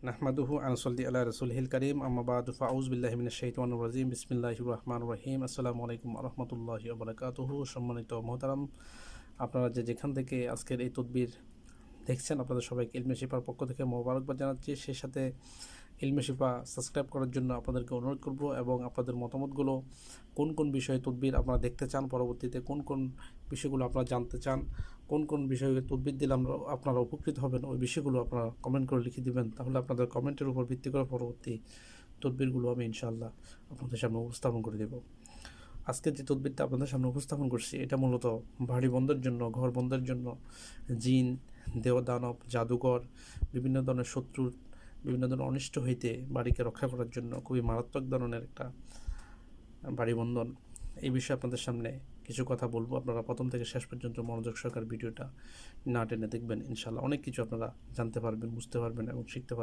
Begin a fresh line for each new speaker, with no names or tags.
নাহমাদুহু ওয়া নুসাল্লি আলা রাসূলিহিল কারীম আম্মা বা'দু ফাউযু বিল্লাহি মিনাশ শাইতানির রাজীম বিসমিল্লাহির রহমানির রহিম আসসালামু আলাইকুম ওয়া রাহমাতুল্লাহি ওয়া বারাকাতুহু। সম্মানিত মুহতারাম, আপনারা যেখান থেকে আজকের এই তদবির দেখছেন, আপনাদের সবাইকে ইলমে শিফার পক্ষ থেকে মোবারকবাদ জানাচ্ছি। সেই সাথে ইলমে শিফা সাবস্ক্রাইব করার জন্য আপনাদেরকে অনুরোধ করব এবং আপনাদের মতামতগুলো, কোন কোন বিষয়ে তদবির আপনারা দেখতে চান, পরবর্তীতে কোন কোন বিষয়গুলো আপনারা জানতে চান, কোন কোন বিষয়ে তদবির দিলে আপনারা উপকৃত হবেন, ওই বিষয়গুলো আপনারা কমেন্ট করে লিখে দিবেন। তাহলে আপনাদের কমেন্টের উপর ভিত্তি করে পরবর্তী তদবিরগুলো আমি ইনশাআল্লাহ আপনাদের সামনে উপস্থাপন করে দেব। আজকে যে তদবিরটা আপনাদের সামনে উপস্থাপন করছি, এটা মূলত বাড়ি বন্ধের জন্য, ঘর বন্ধের জন্য, জিন, দেবদানব, জাদুঘর, বিভিন্ন ধরনের শত্রুর, বিভিন্ন ধরনের অনিষ্ট হইতে বাড়িকে রক্ষা করার জন্য খুবই মারাত্মক ধরনের একটা বাড়ি বন্ধন। এই বিষয়ে আপনাদের সামনে কিছু কথা বলবো। আপনারা প্রথম থেকে শেষ পর্যন্ত মনোযোগ সহকারে ভিডিওটা না টেনে দেখবেন। ইনশাআল্লাহ অনেক কিছু আপনারা জানতে পারবেন, বুঝতে পারবেন এবং শিখতে পারবেন।